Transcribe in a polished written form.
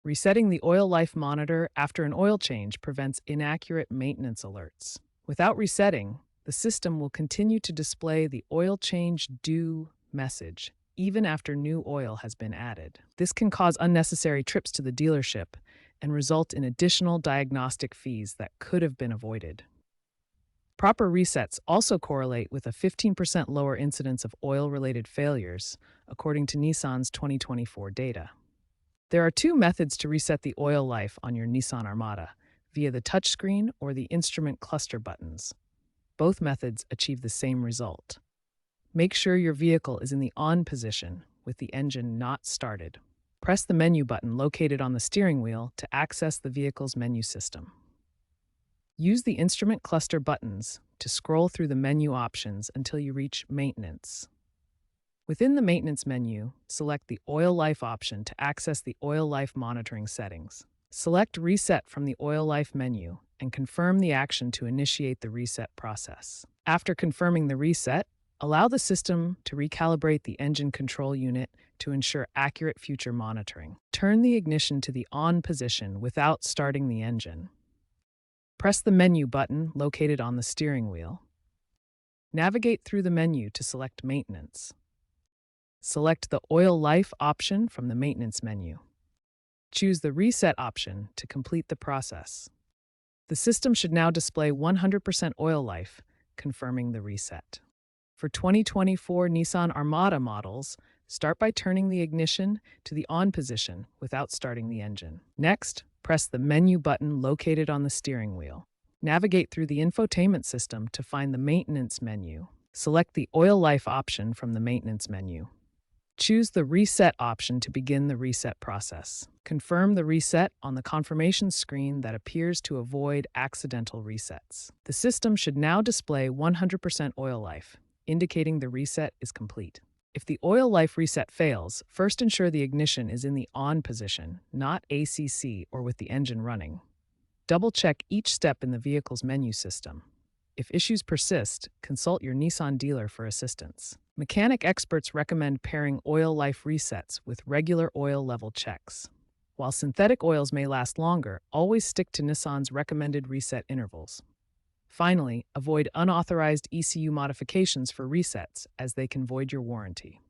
Resetting the oil life monitor after an oil change prevents inaccurate maintenance alerts. Without resetting, the system will continue to display the oil change due message, even after new oil has been added. This can cause unnecessary trips to the dealership and result in additional diagnostic fees that could have been avoided. Proper resets also correlate with a 15% lower incidence of oil-related failures, according to Nissan's 2024 data. There are two methods to reset the oil life on your Nissan Armada, via the touchscreen or the instrument cluster buttons. Both methods achieve the same result. Make sure your vehicle is in the on position with the engine not started. Press the menu button located on the steering wheel to access the vehicle's menu system. Use the instrument cluster buttons to scroll through the menu options until you reach Maintenance. Within the Maintenance menu, select the Oil Life option to access the oil life monitoring settings. Select Reset from the Oil Life menu and confirm the action to initiate the reset process. After confirming the reset, allow the system to recalibrate the engine control unit to ensure accurate future monitoring. Turn the ignition to the on position without starting the engine. Press the menu button located on the steering wheel. Navigate through the menu to select Maintenance. Select the Oil Life option from the Maintenance menu. Choose the Reset option to complete the process. The system should now display 100% oil life, confirming the reset. For 2024 Nissan Armada models, start by turning the ignition to the on position without starting the engine. Next, press the menu button located on the steering wheel. Navigate through the infotainment system to find the Maintenance menu. Select the Oil Life option from the Maintenance menu. Choose the Reset option to begin the reset process. Confirm the reset on the confirmation screen that appears to avoid accidental resets. The system should now display 100% oil life, indicating the reset is complete. If the oil life reset fails, first ensure the ignition is in the on position, not ACC or with the engine running. Double-check each step in the vehicle's menu system. If issues persist, consult your Nissan dealer for assistance. Mechanic experts recommend pairing oil life resets with regular oil level checks. While synthetic oils may last longer, always stick to Nissan's recommended reset intervals. Finally, avoid unauthorized ECU modifications for resets, as they can void your warranty.